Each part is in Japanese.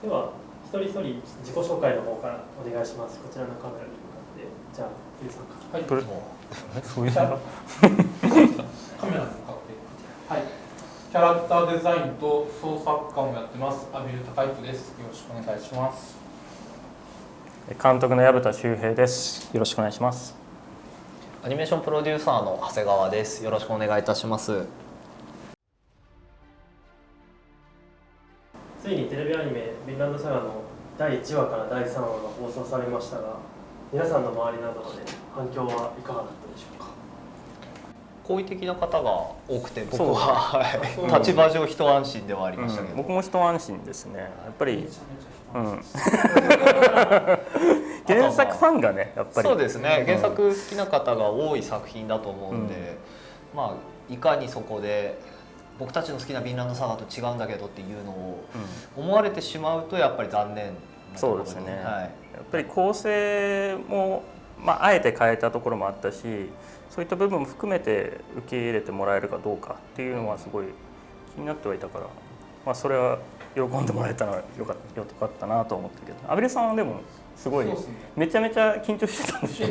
では一人一人自己紹介の方からお願いします。こちらのカメラに向かって、じゃあゆうさんから。はい。どれそういうのカメラに向かって。はい。キャラクターデザインと創作家をやってます。阿比留孝之です。よろしくお願いします。監督の薮田修平です。よろしくお願いします。アニメーションプロデューサーの長谷川です。よろしくお願いいたします。ついにテレビアニメ「ヴィンランドサガ」の第1話から第3話が放送されましたが、皆さんの周りなどで反響はいかがだったでしょうか。好意的な方が多くて、僕そうは、はい、立場上一安心ではありましたけど、僕も一安心ですね。やっぱりめちゃめちゃ原作ファンがね、やっぱりそうですね。原作好きな方が多い作品だと思うんで、まあいかにそこで僕たちの好きなヴィンランドサガと違うんだけどっていうのを思われてしまうとやっぱり残念なところに。そうですね。はい、やっぱり構成もあえて変えたところもあったし、そういった部分も含めて受け入れてもらえるかどうかっていうのはすごい気になってはいたから、それは喜んでもらえたのはよかったなと思ったけど、阿比留さんはでもすごいめちゃめちゃ緊張してたんでしょ。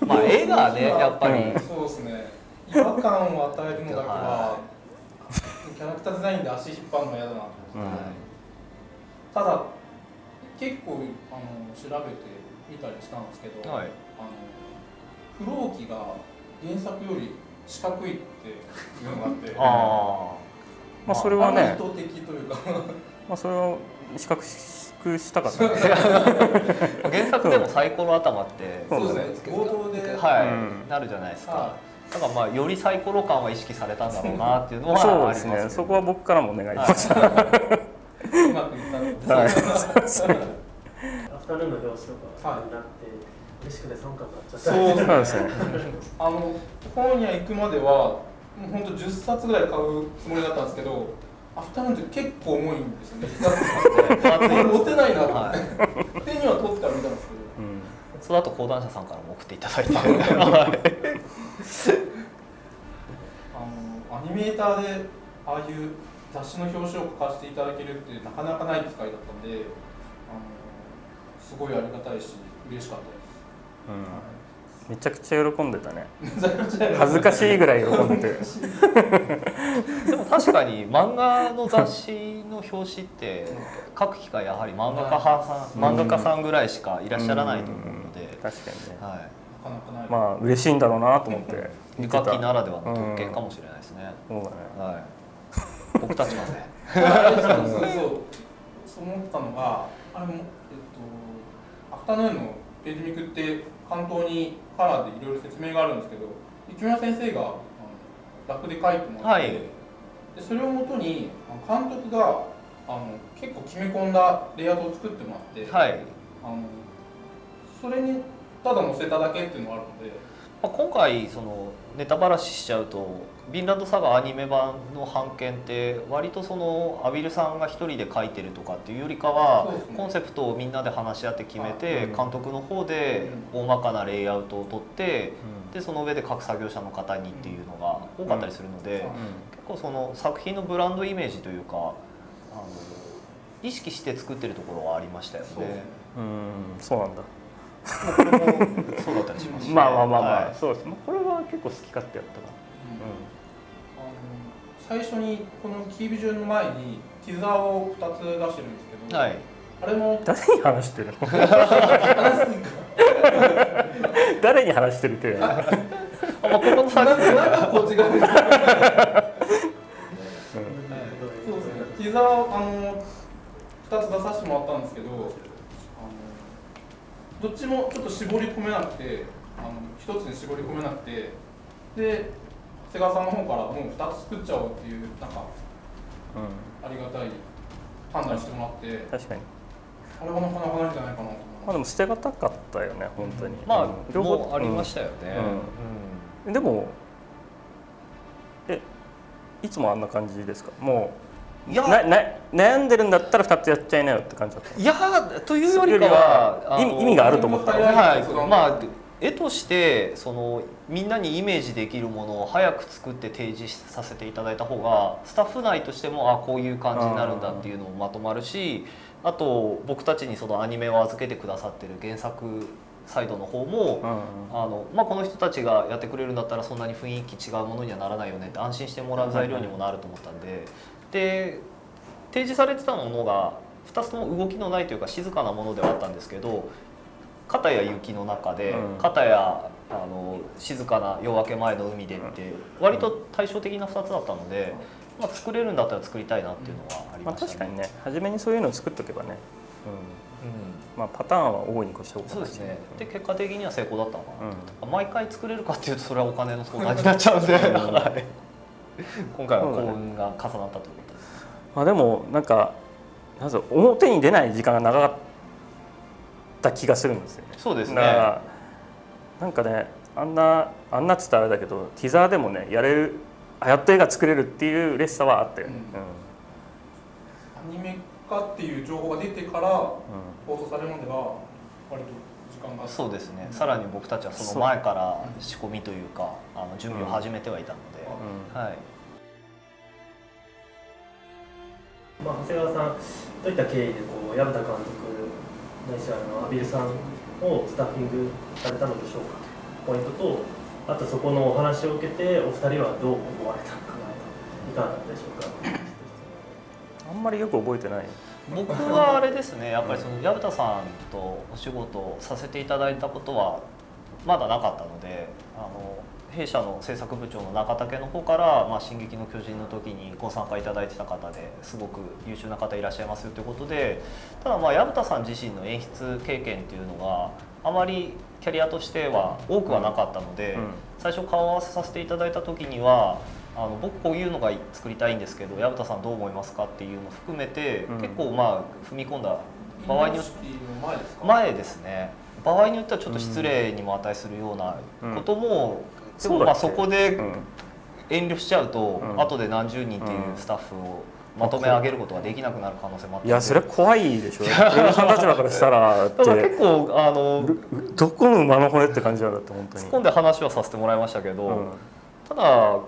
まあ絵がねやっぱり、そうですね。違和感を与えるのだけはキャラクターデザインで足引っ張るのは嫌だなと思って、ただ結構調べてみたりしたんですけど、はい、フローキが原作より四角いっていうのがあって、それはね、意図的というかそれを四角くしたかった、ね、原作でもサイコロ頭ってそうですね、冒頭で、なるじゃないですか。だからよりサイコロ感は意識されたんだろうなっていうのはそうですね。そこは僕からもお願いします。うまくいったんですけど、アフタヌーンの表紙とかになって嬉しくて3巻になっちゃった。そうですね。本屋行くまではもう本当10冊ぐらい買うつもりだったんですけど、アフタヌーンって結構重いんですよね。持てないなと思って、手には取ってから見たんですけど、その後講談社さんからも送っていただいてアニメーターでああいう雑誌の表紙を書かせていただけるってなかなかない機会だったので、すごいありがたいし嬉しかったです。めちゃくちゃ喜んでたね。恥ずかしいぐらい喜んでて。でも確かに漫画の雑誌の表紙って書く機会やはり漫画家さんぐらいしかいらっしゃらないと思うので、確かにね。はい、なかなかない。嬉しいんだろうなと思って。絵描きならではの特権かもしれないですね。そうだね。はい。僕たちはね。そう思ったのが、アフタヌーンのページめくって関東にカラーでいろいろ説明があるんですけど、木村先生がラップで書いてもらって、でそれをもとに監督が結構決め込んだレイアウトを作ってもらって、はい、それにただ載せただけっていうのがあるので、今回そのネタばらししちゃうと「ヴィンランドサガ」アニメ版の版権って割とその阿比留さんが一人で書いてるとかっていうよりかは、コンセプトをみんなで話し合って決めて、監督の方で大まかなレイアウトを取って、でその上で各作業者の方にっていうのが多かったりするので、結構その作品のブランドイメージというか意識して作ってるところはありましたよね。そうなんだ。これもそうだったりしますし、そうです。これは結構好き勝手やったか最初にこのキービジョンの前にティザーを2つ出してるんですけど、あれも誰に話してるの？誰に話してるって。ここの作品なんかこっち側に。ティザー2つ出させてもらったんですけど、どっちもちょっと絞り込めなくて、一つに絞り込めなくて、で長谷川さんの方からもう2つ作っちゃおうっていうなんか、ありがたい判断してもらって、確かに。あれはなかなかないんじゃないかなと思います。でも捨てがたかったよね、本当に。両方ありましたよね。でもいつもあんな感じですか？もう悩んでるんだったら2つやっちゃいなよって感じだった。いやというよりかは意味があると思ったの。絵としてそのみんなにイメージできるものを早く作って提示させていただいた方がスタッフ内としてもこういう感じになるんだっていうのもまとまるし、あと僕たちにそのアニメを預けてくださってる原作サイドの方も、この人たちがやってくれるんだったらそんなに雰囲気違うものにはならないよねって安心してもらう材料にもなると思ったんで、で提示されてたものが2つとも動きのないというか静かなものではあったんですけど、片や雪の中で、片や静かな夜明け前の海でって割と対照的な2つだったので、作れるんだったら作りたいなっていうのはありましたね。確かにね、初めにそういうのを作っとけばね、パターンは大いに越したことないですね。で結果的には成功だったのかなと、毎回作れるかっていうとそれはお金の相談になっちゃうんで今回は幸運が重なったということです。でもなんか表に出ない時間が長かった気がするんですよね。そうですね。なんかね、あんなっつったらあれだけど、ティザーでもねやっと絵が作れるっていう嬉しさはあったよね。アニメ化っていう情報が出てから放送されるまでは割と時間が。そうですね。さらに僕たちはその前から仕込みというか準備を始めてはいたので、はい。長谷川さん、どういった経緯で薮田監督ないし阿比留さんをスタッフィングされたのでしょうか。ポイントと、あとそこのお話を受けてお二人はどう思われたのかなと、いかがだったでしょうか。あんまりよく覚えてない。僕はあれですね、やっぱりその薮田さんとお仕事をさせていただいたことはまだなかったので、弊社の制作部長の中武の方から「進撃の巨人」の時にご参加いただいてた方ですごく優秀な方いらっしゃいますよということで、ただ薮田さん自身の演出経験っていうのがあまりキャリアとしては多くはなかったので、最初顔合わせさせていただいた時には僕こういうのが作りたいんですけど薮田さんどう思いますかっていうのを含めて、結構踏み込んだ場合によって前ですね、場合によってはちょっと失礼にも値するようなことも、でもそこで遠慮しちゃうと、後で何十人っていうスタッフをまとめ上げることができなくなる可能性もあって、いやそれ怖いでしょ。映画さん立場からしたらって結構どこの馬の骨って感じだった本当に。突っ込んで話はさせてもらいましたけど、ただ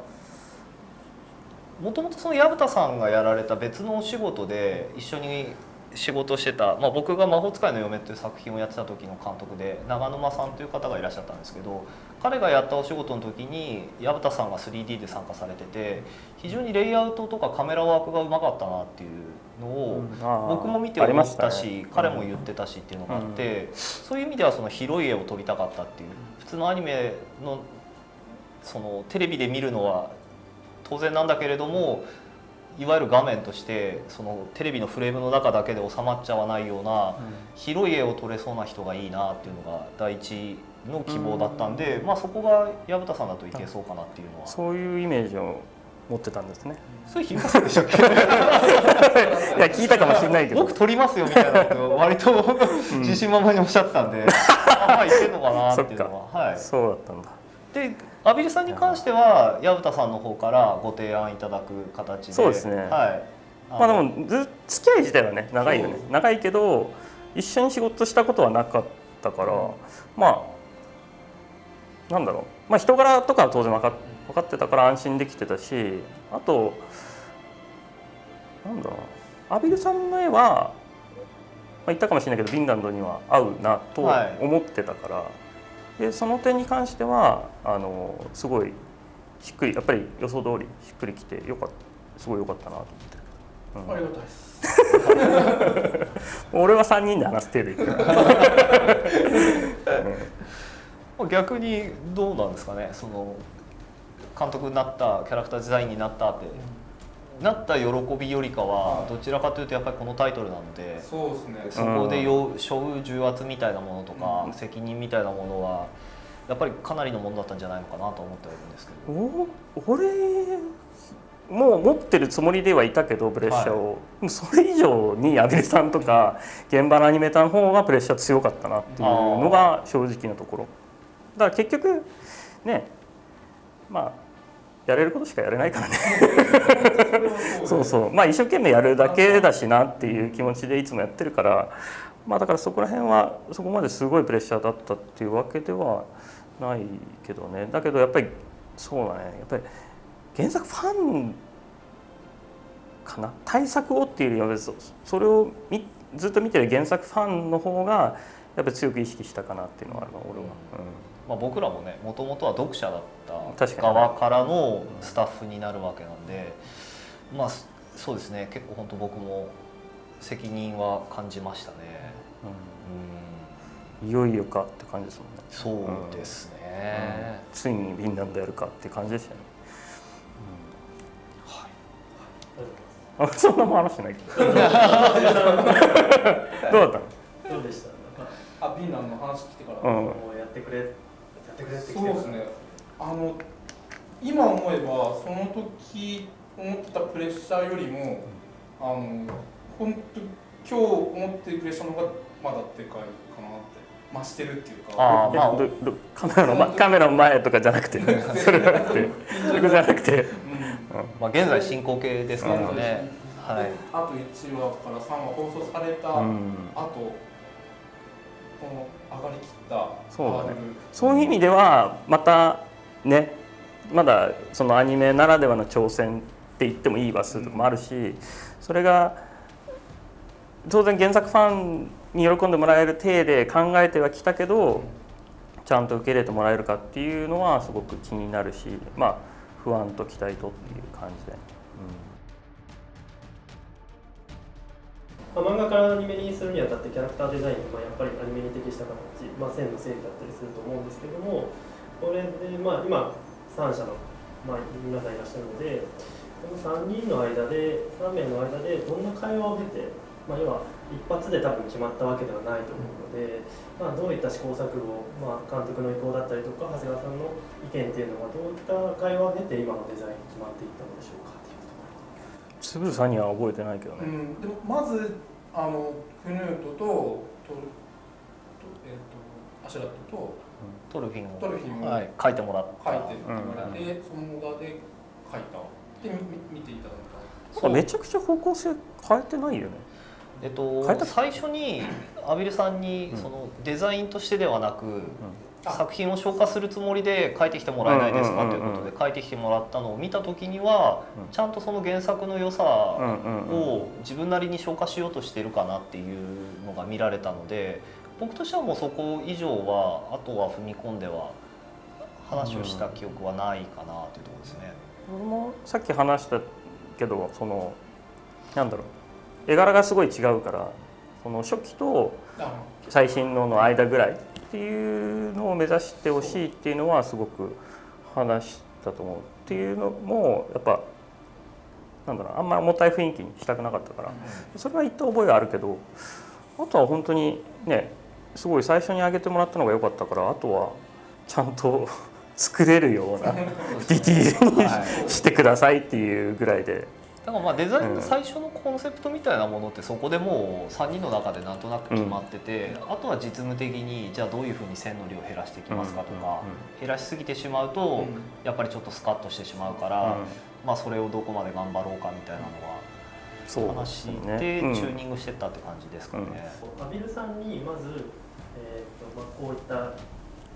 もともとその薮田さんがやられた別のお仕事で一緒に仕事してた、僕が「魔法使いの嫁」っていう作品をやってた時の監督で長沼さんという方がいらっしゃったんですけど、彼がやったお仕事の時に薮田さんが 3D で参加されてて、非常にレイアウトとかカメラワークがうまかったなっていうのを僕も見て思ったし、彼も言ってたしっていうのがあって、そういう意味ではその広い絵を撮りたかったっていう、普通のアニメのそのテレビで見るのは当然なんだけれども、いわゆる画面としてそのテレビのフレームの中だけで収まっちゃわないような広い絵を撮れそうな人がいいなっていうのが第一の希望だったんで、そこが薮田さんだといけそうかなっていうのは。そういうイメージを持ってたんですね。それ言いませんでしたっけ？いや聞いたかもしれないけど、僕撮りますよみたいなことを割と自信満々におっしゃってたんで、いけるのかなっていうのは。そうだったんだ。で阿比留さんに関しては薮田さんの方からご提案いただく形で。そうですね。でも付き合い自体はね長いよね。長いけど一緒に仕事したことはなかったから、なんだろう、人柄とかは当然分かってたから安心できてたし、あとなんだろう、阿比留さんの絵は、言ったかもしれないけどフィンランドには合うなと思ってたから。でその点に関してはすごいしっくり、やっぱり予想通りしっくりきてすごい良かったなと思って、ありがたいです。俺は3人で話す程度いく逆にどうなんですかね、その監督になった、キャラクターデザインになったってなった喜びよりかは、どちらかというとやっぱりこのタイトルなので、そうですね、そこで背負う重圧みたいなものとか、責任みたいなものはやっぱりかなりのものだったんじゃないのかなと思ってはいるんですけど。俺もう持ってるつもりではいたけどプレッシャーを、それ以上に阿比留さんとか現場のアニメーターの方がプレッシャー強かったなっていうのが正直なところだから、結局ねやれることしかやれないからねそうそう、一生懸命やるだけだしなっていう気持ちでいつもやってるから、まあだからそこら辺はそこまですごいプレッシャーだったっていうわけではないけどね。だけどやっぱりそうだね、やっぱり原作ファンかな、対策をっていうよりはそれをずっと見てる原作ファンの方がやっぱり強く意識したかなっていうのはあるの俺は。まあ、僕らもねもともとは読者だった側からのスタッフになるわけなんで、まあそうですね、結構本当僕も責任は感じましたね。いよいよかって感じですもんね。そうですね、ついにフィンランドやるかっていう感じでしたね。はい。そんなも話してないけど。どうだったの？どうでした？フィンランドの話聞いてから、もうやってくれって来て。そうですね。今思えばその時思ってたプレッシャーよりも本当今日思ってるプレッシャーの方がまだでかいかなって増してるっていうか。カメラの前とかじゃなくて、それじゃなくて、まあ現在進行形ですからね。はい。あと1話から3話放送された後、この上がりきったそういう意味ではまたね、まだそのアニメならではの挑戦って言ってもいい話数とかもあるし、それが当然原作ファンに喜んでもらえる体で考えてはきたけど、ちゃんと受け入れてもらえるかっていうのはすごく気になるし、まあ不安と期待とっていう感じで。漫画からアニメにするにあたってキャラクターデザインってやっぱりアニメに適した形、線の整理だったりすると思うんですけども、これで今3社の、皆さんいらっしゃるので、この3人の間で3名の間でどんな会話を経て、要は一発で多分決まったわけではないと思うので、どういった試行錯誤、監督の意向だったりとか長谷川さんの意見っていうのはどういった会話を経て今のデザイン決まっていったのでしょうかっていうところ。つぶさには覚えてないけどね。でもまずクヌートとアシュラットとトルフィンを書いてもらった。書いてって言われて、その場で書いた。で見ていただいた。めちゃくちゃ方向性変えてないよね。最初にアビルさんにそのデザインとしてではなく、作品を消化するつもりで書いてきてもらえないですかということで書いてきてもらったのを見た時には、ちゃんとその原作の良さを自分なりに消化しようとしてるかなっていうのが見られたので、僕としてはもうそこ以上はあとは踏み込んでは話をした記憶はないかなというところですね。俺もさっき話したけど、そのなんだろう、絵柄がすごい違うから、その初期と最新の間ぐらいっていうのを目指してほしいっていうのはすごく話したと思う。っていうのもやっぱなんだろう、あんまり重たい雰囲気にしたくなかったから、それは言った覚えがあるけど、あとは本当にね、すごい最初に上げてもらったのが良かったから、あとはちゃんと作れるようなディティールにしてくださいっていうぐらいで。だからデザインの最初のコンセプトみたいなものってそこでもう3人の中でなんとなく決まってて、あとは実務的にじゃあどういうふうに線の量を減らしていきますかとか、減らしすぎてしまうとやっぱりちょっとスカッとしてしまうから、それをどこまで頑張ろうかみたいなのは話してチューニングしてったって感じですかね。アビルさんにまず、こういった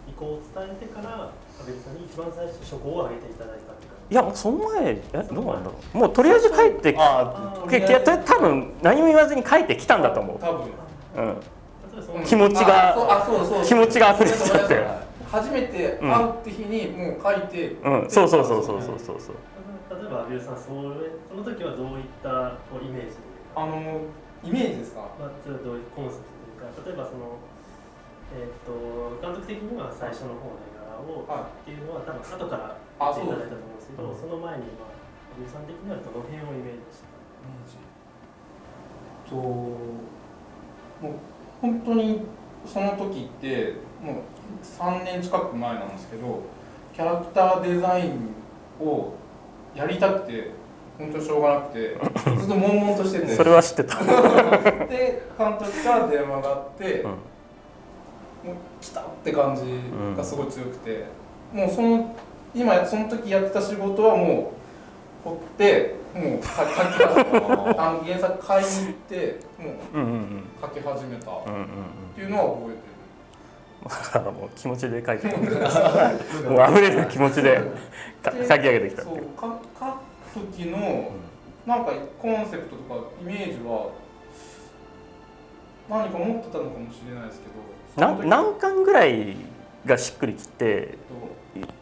意向を伝えてからアビルさんに一番最初書稿を上げていただいたって感じ。いや、その前どうなんだろう、もうとりあえず帰って多分何も言わずに帰ってきたんだと思う。多分、気持ちが溢れちゃって、初めて会うって日にもう書いて、そう例えばアビルさん、その時はどういったイメージ？イメージですか？どういうコンセプトというか、例えばその監督的には最初の方の絵柄をっていうのは多分後から言っていただいたと思うんですけど、その前にアビルさん的にはどの辺をイメージした？もう本当にその時ってもう3年近く前なんですけど、キャラクターデザインをやりたくて本当にしょうがなくてずっと悶々としててそれは知ってたで監督から電話があって、もう来たって感じがすごい強くて、もうその時やってた仕事はもう取ってもう書き始めた原作買いに行ってもう書き始めたっていうのは覚えてる。だからもう気持ちで書いてるもう溢れる気持ちで書き上げてきた。そう書く時のなんかコンセプトとかイメージは何か持ってたのかもしれないですけど、何巻ぐらいがしっくりきて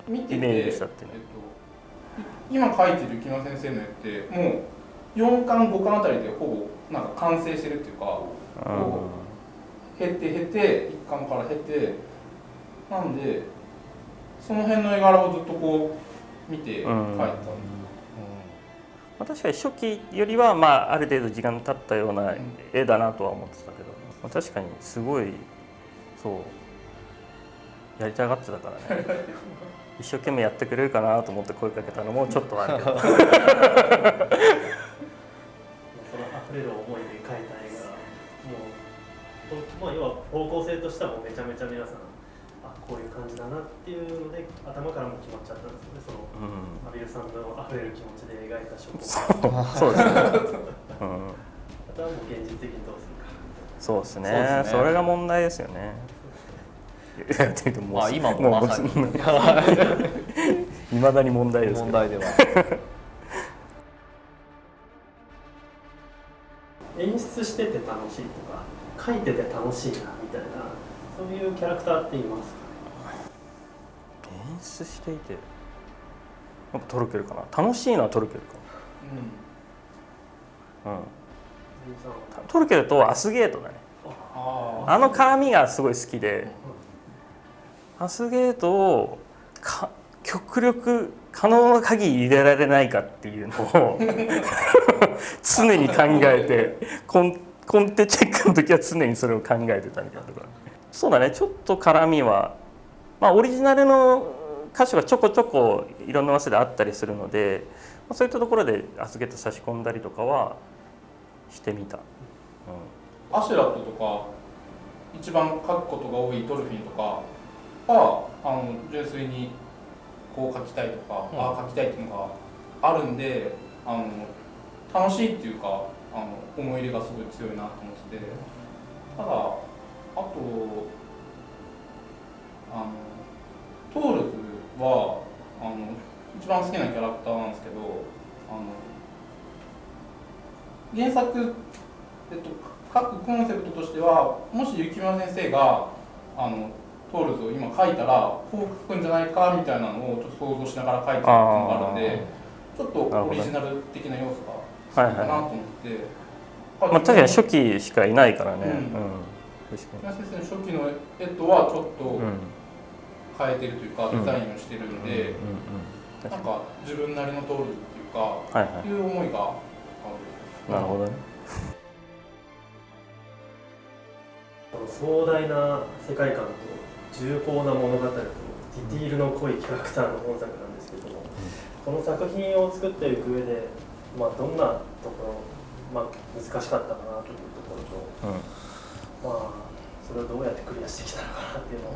見てイメージしたっていうの、今描いてる木村先生の絵ってもう4巻5巻あたりでほぼなんか完成してるっていうか、経て1巻から経てなんでその辺の絵柄をずっとこう見て描いてたんで、確かに初期よりはある程度時間経ったような絵だなとは思ってたけど、確かにすごいそうやりたがってたからね一生懸命やってくれるかなと思って声かけたのもちょっとあるけどその溢れる思いで描いた絵がもう要は方向性としてはもうめちゃめちゃ皆さんこういう感じだなっていうので頭からも決まっちゃったんですよね。そのアビルさんの溢れる気持ちで描いたショットそうですねあとはもう現実的にどうするか。そうですね、それが問題ですよね。今もまさに未だに問題です。問題では演出してて楽しいとか書いてて楽しいなみたいなそういうキャラクターっていますかね。演出していてやっぱトルケルかな。楽しいのはトルケルかな。トルケルとアスゲートだね。あの絡みがすごい好きで、アスゲートを極力可能な限り入れられないかっていうのを常に考えてコンテチェックの時は常にそれを考えてたみたいなところ。そうだね、ちょっと絡みはオリジナルの箇所がちょこちょこいろんな場所であったりするので、そういったところでアスゲート差し込んだりとかはしてみた。アシュラットとか一番描くことが多いドルフィンとかは純粋にこう描きたいとか、描きたいっていうのがあるんで楽しいっていうか思い入れがすごい強いなと思ってて、ただあとトールズは一番好きなキャラクターなんですけど原作書くコンセプトとしてはもし雪村先生がトールズを今書いたらこう書くんじゃないかみたいなのをちょっと想像しながら書いてるっていうのがあるんで、ちょっとオリジナル的な要素が好きかなと思って、確かに初期しかいないからね。雪村先生の初期の絵とはちょっと変えてるというか、デザインをしてるんで、なんか自分なりのトールズっていうか、いう思いがある。なるほどね。壮大な世界観と重厚な物語とディティールの濃いキャラクターの本作なんですけども、この作品を作っていく上で、どんなところ、難しかったかなというところと、それをどうやってクリアしてきたのかなっていうのを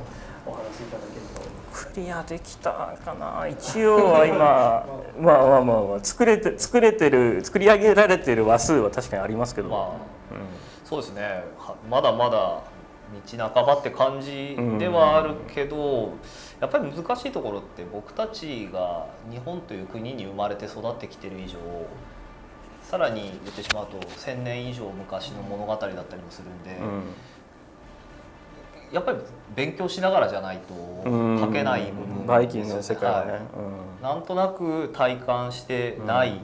お話しいただけると。クリアできたかな。一応は今作り上げられている話数は確かにありますけど、そうですね、まだまだ道半ばって感じではあるけど、やっぱり難しいところって僕たちが日本という国に生まれて育ってきてる以上、さらに言ってしまうと1000年以上昔の物語だったりもするんで、やっぱり勉強しながらじゃないと書けない部分、バイキングの世界はね、なんとなく体感してない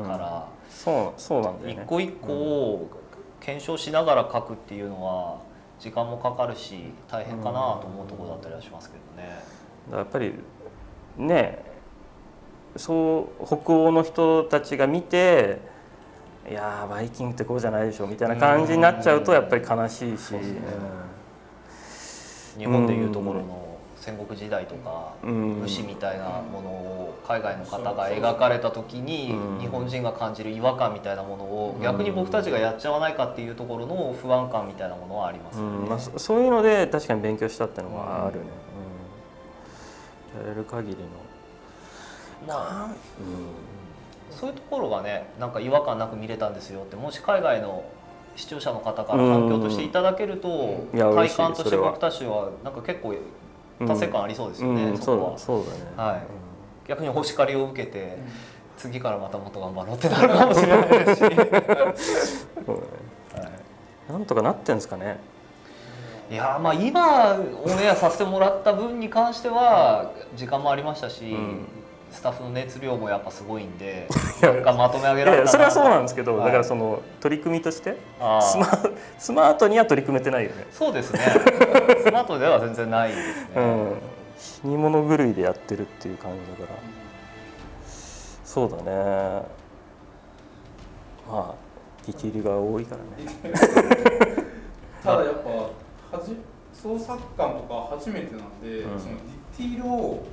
から、そうなんだよね。一個一個を検証しながら書くっていうのは時間もかかるし大変かなと思うところだったりはしますけどね。やっぱりね、そう北欧の人たちが見て、いやバイキングってこうじゃないでしょみたいな感じになっちゃうとやっぱり悲しいし、日本でいうところの戦国時代とか武士みたいなものを海外の方が描かれた時に日本人が感じる違和感みたいなものを逆に僕たちがやっちゃわないかっていうところの不安感みたいなものはありますよね。そういうので確かに勉強したっていうのはあるね。やれる限りのそういうところがねなんか違和感なく見れたんですよって、もし海外の視聴者の方から反響としていただけると、体感として僕たちはなんか結構達成感ありそうですよね、そこは。そうだね、はい、逆にお叱りを受けて、次からまたもっと頑張ろうってなるかもしれないですしなんとかなってんですかね。いやまあ今オンエアさせてもらった分に関しては時間もありましたし、スタッフの熱量もやっぱすごいんで、なんかまとめ上げられたな。それはそうなんですけど、だからその取り組みとしてスマートには取り組めてないよね。そうですね。スマートでは全然ないですね。死に物狂いでやってるっていう感じだから。そうだね。まあディティールが多いからね。ただやっぱ創作感とか初めてなんで、そのディティールを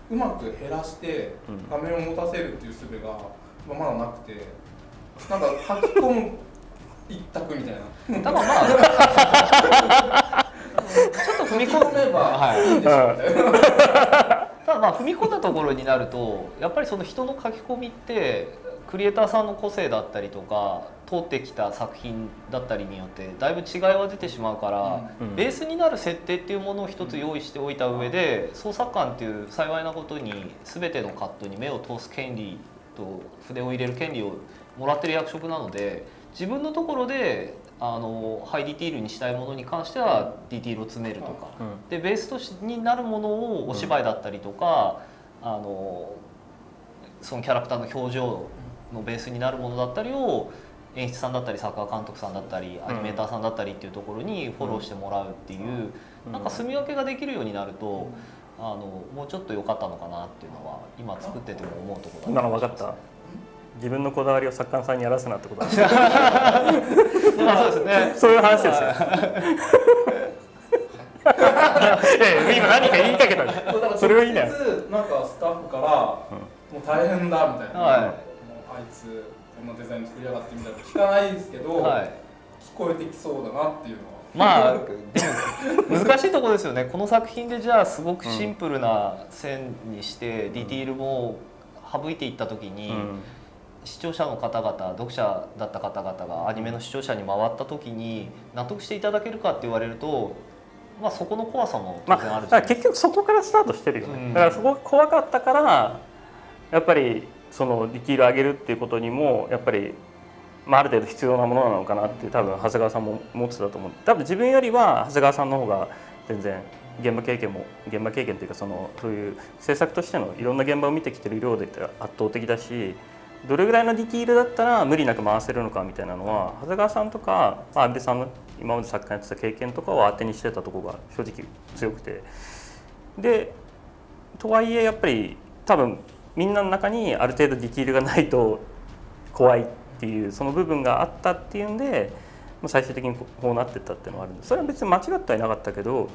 うまく減らして画面を持たせるっていう術がまだなくて、なんか書き込む一択みたいな。ただまあちょっと踏み込めばいいんでしょうね。ただまあ踏み込んだところになると、やっぱりその人の書き込みってクリエイターさんの個性だったりとか通ってきた作品だったりによってだいぶ違いは出てしまうから、ベースになる設定っていうものを一つ用意しておいた上で、創作感っていう幸いなことに全てのカットに目を通す権利と筆を入れる権利をもらってる役職なので、自分のところでハイディティールにしたいものに関してはディティールを詰めるとか、でベースとしてになるものをお芝居だったりとか、そのキャラクターの表情のベースになるものだったりを演出さんだったり作画監督さんだったりアニメーターさんだったりっていうところにフォローしてもらうっていう、なんか住み分けができるようになるともうちょっと良かったのかなっていうのは今作ってても思うところだ。今の分かった。自分のこだわりを作家さんにやらすなってことだ。そうですね。そういう話ですよ。今何か言いかけた。それはいいね。なんかスタッフからもう大変だみたいな、もうあいつこんなデザイン作りやがってみたいな聞かないですけど、聞こえてきそうだなっていうのは。まあでも難しいところですよね。この作品でじゃあすごくシンプルな線にしてディティールも省いていった時に、視聴者の方々、読者だった方々がアニメの視聴者に回った時に納得していただけるかって言われると、まあそこの怖さも当然あるじゃないですか。結局そこからスタートしてるよね。だからそこが怖かったからやっぱりそのディティール上げるっていうことにもやっぱり、ある程度必要なものなのかなって多分長谷川さんも思ってたと思う。多分自分よりは長谷川さんの方が全然現場経験っていうかそういう制作としてのいろんな現場を見てきてる量で圧倒的だし、どれぐらいのディティールだったら無理なく回せるのかみたいなのは長谷川さんとか安部さんの今まで作家やってた経験とかを当てにしてたところが正直強くて、でとはいえやっぱり多分みんなの中にある程度ディティールがないと怖いっていうその部分があったっていうんで最終的にこうなってったっていうのがあるんで、それは別に間違ってはいなかったけど、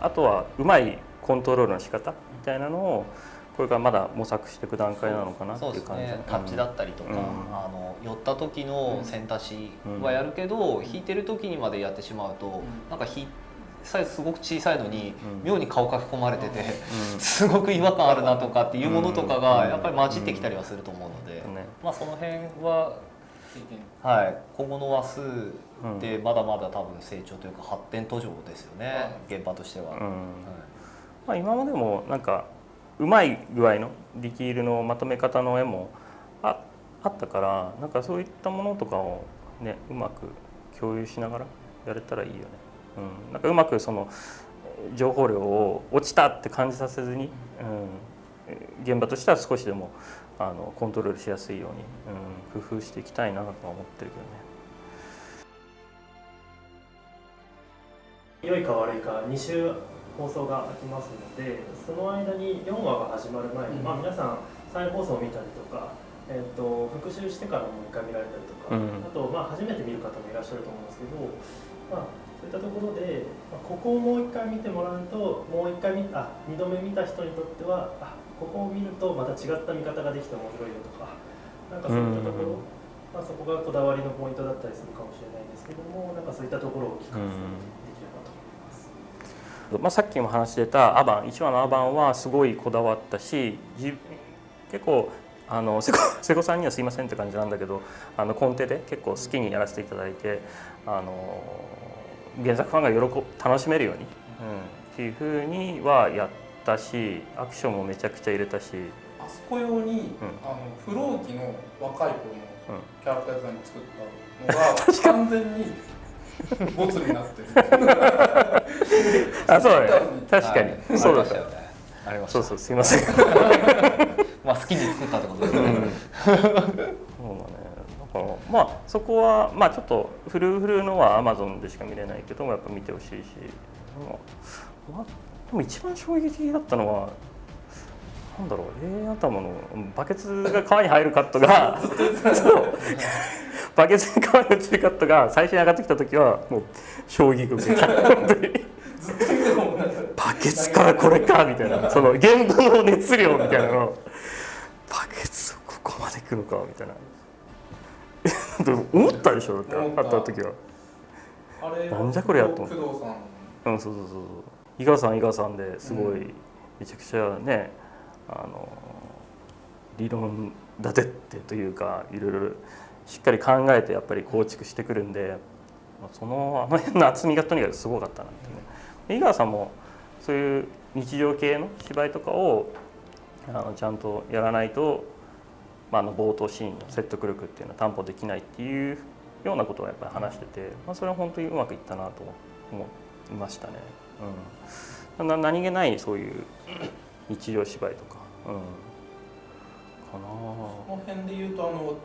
あとはうまいコントロールの仕方みたいなのをこれからまだ模索していく段階なのかなっていう感じ。タッチだったりとか、寄った時の線足しはやるけど、引いてる時にまでやってしまうと、なんかサイズすごく小さいのに妙に顔書き込まれてて、すごく違和感あるなとかっていうものとかがやっぱり混じってきたりはすると思うので、その辺は、今後の話数でまだまだ多分成長というか発展途上ですよね、現場としては。今までもなんかうまい具合のディティールのまとめ方の絵もあったから、なんかそういったものとかをねうまく共有しながらやれたらいいよね。なんかうまくその情報量を落ちたって感じさせずに、現場としては少しでもコントロールしやすいように、工夫していきたいなとは思ってるけどね。良いか悪いか2週放送が空きますので、その間に4話が始まる前に、皆さん再放送を見たりとか、復習してからもう一回見られたりとか、あと初めて見る方もいらっしゃると思うんですけど、そういったところで、ここをもう一回見てもらうと、もう一回2度目見た人にとってはここを見るとまた違った見方ができて面白いよとか、なんかそういったところ、そこがこだわりのポイントだったりするかもしれないんですけども、なんかそういったところを聞かせてできればと思います。さっきも話してた1話のアバンはすごいこだわったし、結構瀬古さんにはすいませんって感じなんだけど、コンテで結構好きにやらせていただいて、原作ファンが楽しめるように、っていう風にはやったし、アクションもめちゃくちゃ入れたし、あそこ用に、不老期の若い頃のキャラクターデザインを作ったのが完全にボツになってる。あ、そうね、確かに、そうだった。ありました。そうすいません。まあ好きに作ったってことですね。そうだね。だからまあそこはまあちょっとフルのは Amazon でしか見れないけども、やっぱ見てほしいし、でも一番衝撃的だったのはなんだろう、頭のバケツが川に入るカットがバケツが川に落ちるカットが最初に上がってきた時はもう衝撃を受けた。本当にバケツからこれかみたいな、その現場の熱量みたいなの、バケツここまで来るのかみたいな思ったでしょ、だってあった時は。なんじゃこれやと思って。そう井川さんですごい、めちゃくちゃね、理論立ててというか、いろいろしっかり考えてやっぱり構築してくるんで、あの辺の厚みがとにかくすごかったなってね。井川さんもそういう日常系の芝居とかをちゃんとやらないと、冒頭シーンの説得力っていうのは担保できないっていうようなことをやっぱり話してて、それは本当にうまくいったなと思いましたね。何気ないそういう日常芝居とか、かな。この辺で言うと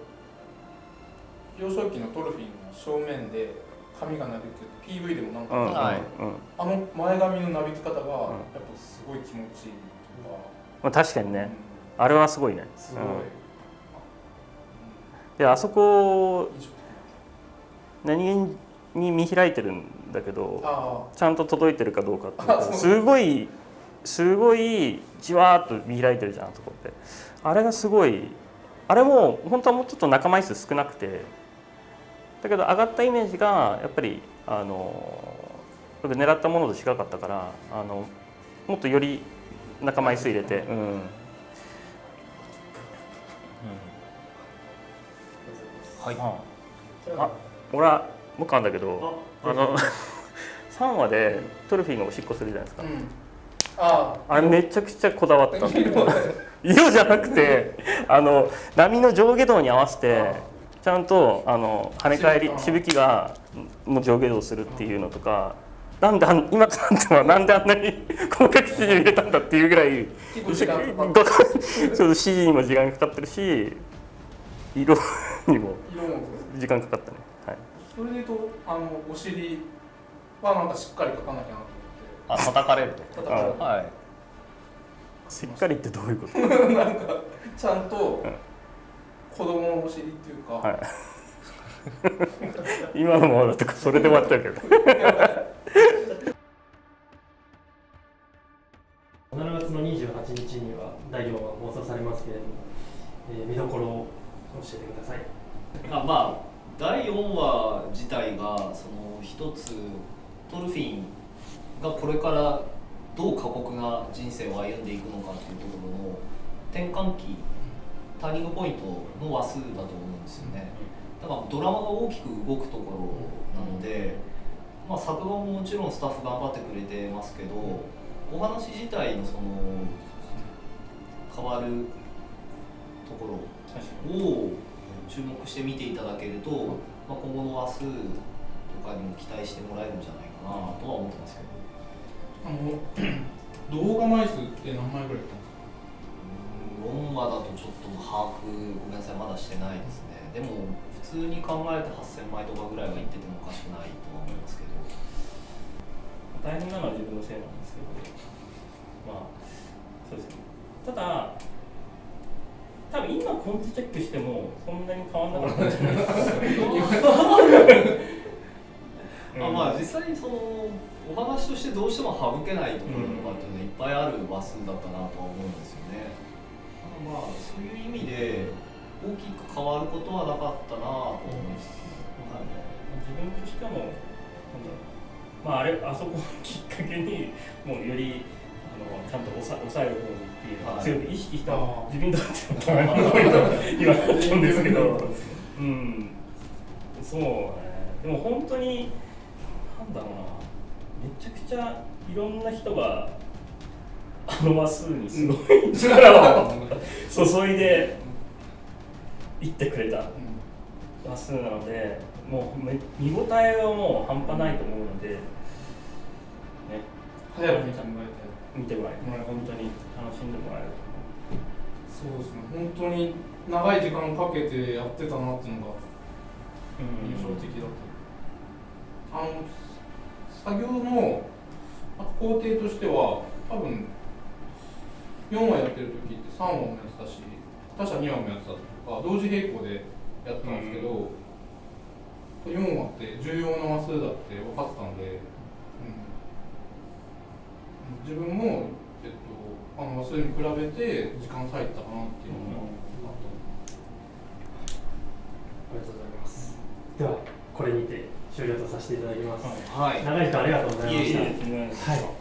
幼少期のトロフィーの正面で髪がなびく PV でもなんか、前髪のなびき方がやっぱすごい気持ちいいとか、確かにね、あれはすごいね。すごい。であそこ何気に見開いてるんだけど、ちゃんと届いてるかどうかってすごいじわーっと見開いてるじゃん、あそこって。あれがすごい、あれも本当はもうちょっと仲間数少なくて、だけど上がったイメージがやっぱり狙ったものと違かったから、もっとより仲間数入れて、はい。僕なんだけど、3話でトロフィーがおしっこするじゃないですか。あれめちゃくちゃこだわった。色じゃなくて波の上下動に合わせてちゃんと跳ね返りしぶきがもう上下動するっていうのとか、今となってはなんであんなに細かく指示入れたんだっていうぐらい指示にも時間がかかってるし、色にも時間かかったね。はい、それでいうとお尻はなんかしっかり描かなきゃなと思って。叩かれると。はい。しっかりってどういうこと？なんかちゃんと子供のお尻っていうか。はい、今のままだとそれで終わっちゃうけど。7月の28日には第4話放送されますけれども、見どころを教えてください。第4話自体がその一つトルフィンがこれからどう過酷な人生を歩んでいくのかっていうところの転換期、ターニングポイントの話数だと思うんですよね。だからドラマが大きく動くところなので、作画ももちろんスタッフ頑張ってくれてますけど、お話自体のその変わるところを注目して見ていただけると、今後の話数とかにも期待してもらえるんじゃないかなとは思ってますけど。動画枚数って何枚ぐらいやったんですか？4話だとちょっと把握、ごめんなさい、まだしてないですね。でも普通に考えて8000枚とかぐらいはいっててもおかしくないとは思いますけど。大変なのは自分のせいなんですけど、そうですね。ただ多分今コンテチェックしてもそんなに変わんなかったんじゃないですか。実際にそのお話としてどうしても省けないところとかっていうのはいっぱいある話数だったなとは思うんですよね。そういう意味で大きく変わることはなかったなと思います。自分としてもあそこをきっかけにもうよりちゃんと抑える方にっていうのをはい強く意識した自分だって言われたんですけど、うん、そうね。でも本当になんだろうな、めちゃくちゃいろんな人があの話数にすごい力を注いでいってくれた話数なので、もう見応えはもう半端ないと思うので、ね、早く見てもらいたい。見てもらえる、本当に楽しんでもらえると思う。そうですね、本当に長い時間かけてやってたなっていうのが印象的だった。作業の工程としては多分4話やってる時って3話もやってたし、他社2話もやってたとか同時並行でやったんですけど、4話って重要な話数だって分かってたので、自分も、話数に比べて時間割いたかなっていうのがありがとうございます。ではこれにて終了とさせていただきます。はい、長い時間ありがとうございました。いえいえ、はい。